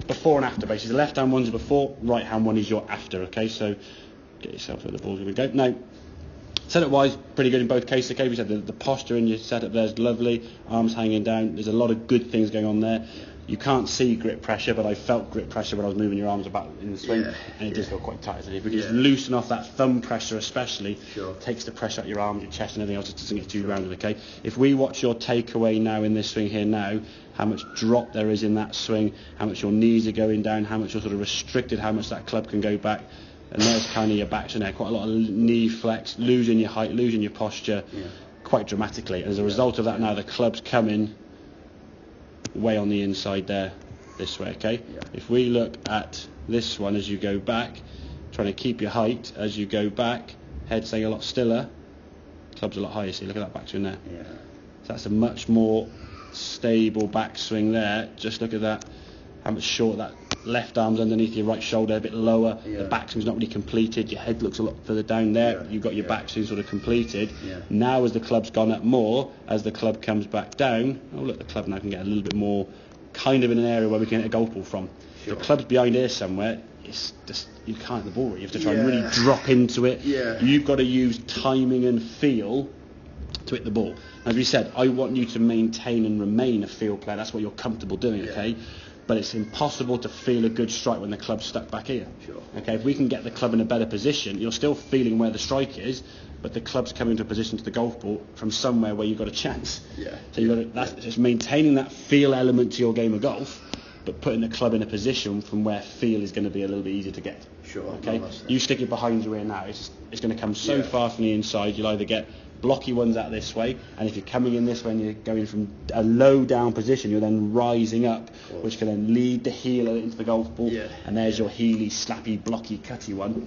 before and after basically. The left hand one's before, right hand one is your after. Okay, so get yourself where the ball's going to go. Now, setup wise, pretty good in both cases. Okay, we said the posture in your setup there is lovely, arms hanging down. There's a lot of good things going on there. You can't see grip pressure, but I felt grip pressure when I was moving your arms about in the swing, and it does feel quite tight. So if we can just loosen off that thumb pressure, especially, takes the pressure out your arms, your chest, and everything else. It doesn't get too rounded. Okay. If we watch your takeaway now in this swing here now, how much drop there is in that swing, how much your knees are going down, how much you're sort of restricted, how much that club can go back. And there's kind of your backs in there, quite a lot of knee flex, losing your height, losing your posture, quite dramatically. And as a result of that, now the club's coming way on the inside there, this way. Okay. If we look at this one as you go back, trying to keep your height as you go back, head staying a lot stiller, club's a lot higher. See, look at that backswing there. So that's a much more stable backswing there. Just look at that, how much short that left arm's underneath your right shoulder, a bit lower. The backswing's not really completed. Your head looks a lot further down there. You've got your backswing sort of completed. Now as the club's gone up more, as the club comes back down, oh look, the club now can get a little bit more kind of in an area where we can hit a golf ball from. The club's behind here somewhere. It's just, you can't hit the ball. You have to try and really drop into it. You've got to use timing and feel to hit the ball. As we said, I want you to maintain and remain a field player. That's what you're comfortable doing, okay? But it's impossible to feel a good strike when the club's stuck back here. Okay, if we can get the club in a better position, you're still feeling where the strike is, but the club's coming into a position to the golf ball from somewhere where you've got a chance. So you've got to, that's just maintaining that feel element to your game of golf, but putting the club in a position from where feel is going to be a little bit easier to get. Okay, you stick it behind you here now, it's going to come so far from the inside. You'll either get blocky ones out this way, and if you're coming in this way and you're going from a low down position, you're then rising up, which can then lead the heel into the golf ball, and there's your heely, slappy, blocky, cutty one.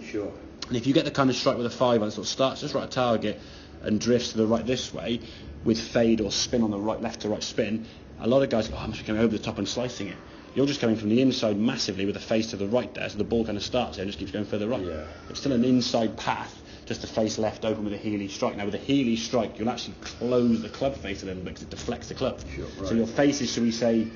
And if you get the kind of strike with a 5 on, it sort of starts just right at target and drifts to the right this way with fade or spin on the right, left to right spin, a lot of guys go, I'm just coming over the top and slicing it. You're just coming from the inside massively with the face to the right there, so the ball kind of starts there and just keeps going further right. It's still an inside path, just the face left open with a Healy strike. Now with a Healy strike, you'll actually close the club face a little bit because it deflects the club. So your face is, shall we say,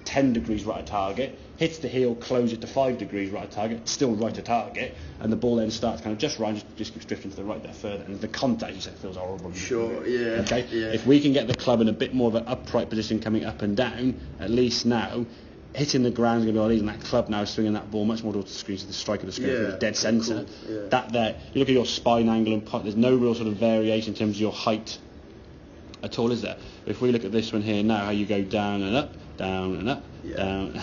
10 degrees right at target, hits the heel, close it to 5 degrees right at target, still right at target, and the ball then starts kind of just right, just keeps drifting to the right there further, and the contact, you said, feels horrible. If we can get the club in a bit more of an upright position coming up and down, at least now, hitting the ground is going to be a lot easier, and that club now is swinging that ball much more towards the screen, to the strike of the screen, the dead centre. That there, you look at your spine angle and pot, there's no real sort of variation in terms of your height at all, is there? If we look at this one here now, how you go down and up, down and up, down,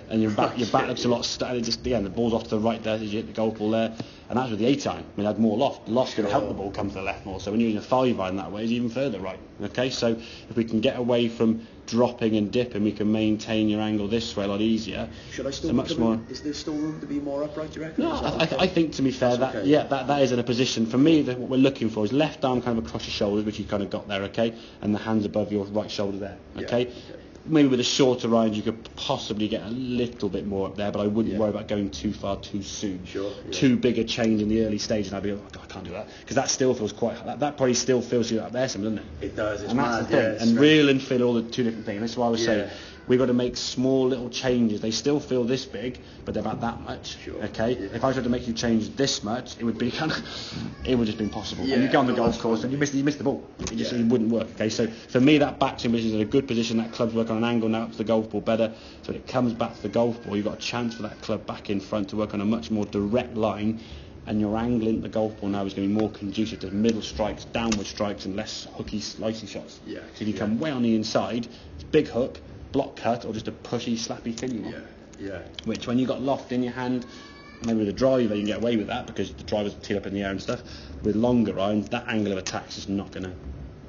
and your back looks a lot just again, the ball's off to the right there as you hit the golf ball there, and that's with the 8-iron. I mean, I had more loft. Loft's going to help the ball come to the left more, so when you're using a 5-iron that way, it's even further right. Okay, so if we can get away from dropping and dipping, we can maintain your angle this way a lot easier. Should I still much more? Is there still room to be more upright, do you reckon? No, I think, to be fair, that that is in a position for me. That what we're looking for is left arm kind of across your shoulders, which you kind of got there, okay, and the hands above your right shoulder there, okay. Maybe with a shorter iron you could possibly get a little bit more up there, but I wouldn't worry about going too far too soon. Too big a change in the early stage and I'd be like, oh God, I can't do that, because that still feels quite, that probably still feels you up there some, doesn't it? It does, it's and mad, that's the thing. And real and feel all the two different things. That's why I was saying we've got to make small little changes. They still feel this big, but they're about that much. Okay. If I tried to make you change this much, it would be kind of, it would just be impossible. And you go on the golf course and you miss the ball. It wouldn't work. Okay. So for me, that backswing position is in a good position. That club's work on an angle now up to the golf ball better. So when it comes back to the golf ball, you've got a chance for that club back in front to work on a much more direct line. And your angle into the golf ball now is going to be more conducive to middle strikes, downward strikes, and less hooky, slicey shots. So if you come way on the inside, it's big hook, block cut, or just a pushy, slappy thingy one. Which, when you got loft in your hand, maybe with a driver you can get away with that because the driver's teed up in the air and stuff. With longer irons, that angle of attack is just not going to.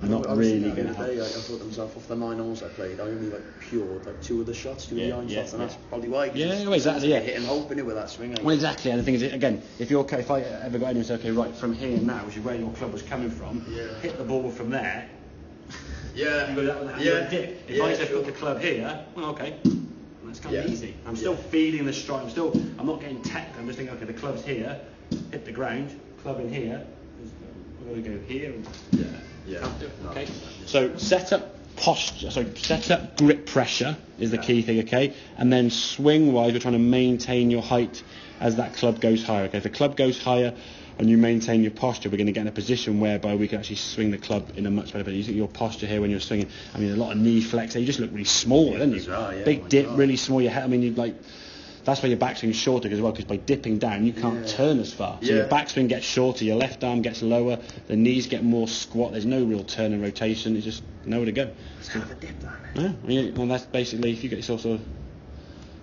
Really going to help. I thought myself off the 9 holes I played, I only pured 2 of the shots, 2 of the iron shots, and that's probably why. Exactly. Hitting hope in it with that swing. Well, exactly. And the thing is, again, if I ever got anyone say, okay, right from here now, which is where your club was coming from, hit the ball from there. You go that dip. If I said put the club here, well, okay, that's kind of easy. I'm still feeling the strike. I'm not getting tech. I'm just thinking, okay, the club's here, hit the ground, club in here. We're going to go here. And, Okay. So set up posture, so set up grip pressure is the key thing, okay? And then swing wise, we're trying to maintain your height as that club goes higher, okay? If the club goes higher and you maintain your posture, we're going to get in a position whereby we can actually swing the club in a much better way. You think your posture here when you're swinging, I mean, a lot of knee flex there, you just look really small, don't you? Big dip, really small, your head, I mean, you like, that's why your backswing's shorter as well, because by dipping down you can't turn as far. So your backswing gets shorter, your left arm gets lower, the knees get more squat, there's no real turn and rotation, it's just nowhere to go. It's kind of a dip down. Yeah, I mean, well, that's basically, if you get sort of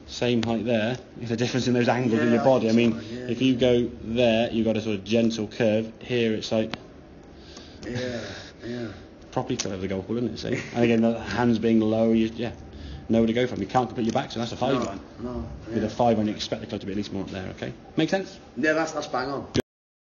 same height there, there's a difference in those angles in your body. I mean, if you go there, you've got a sort of gentle curve. Here it's like... properly cut over the golf ball, isn't it? So, and again, the hands being low, nowhere to go from. You can't complete your back, so that's a 5-iron. With a 5-iron, you expect the club to be at least more up there, okay? Make sense? Yeah, that's bang on.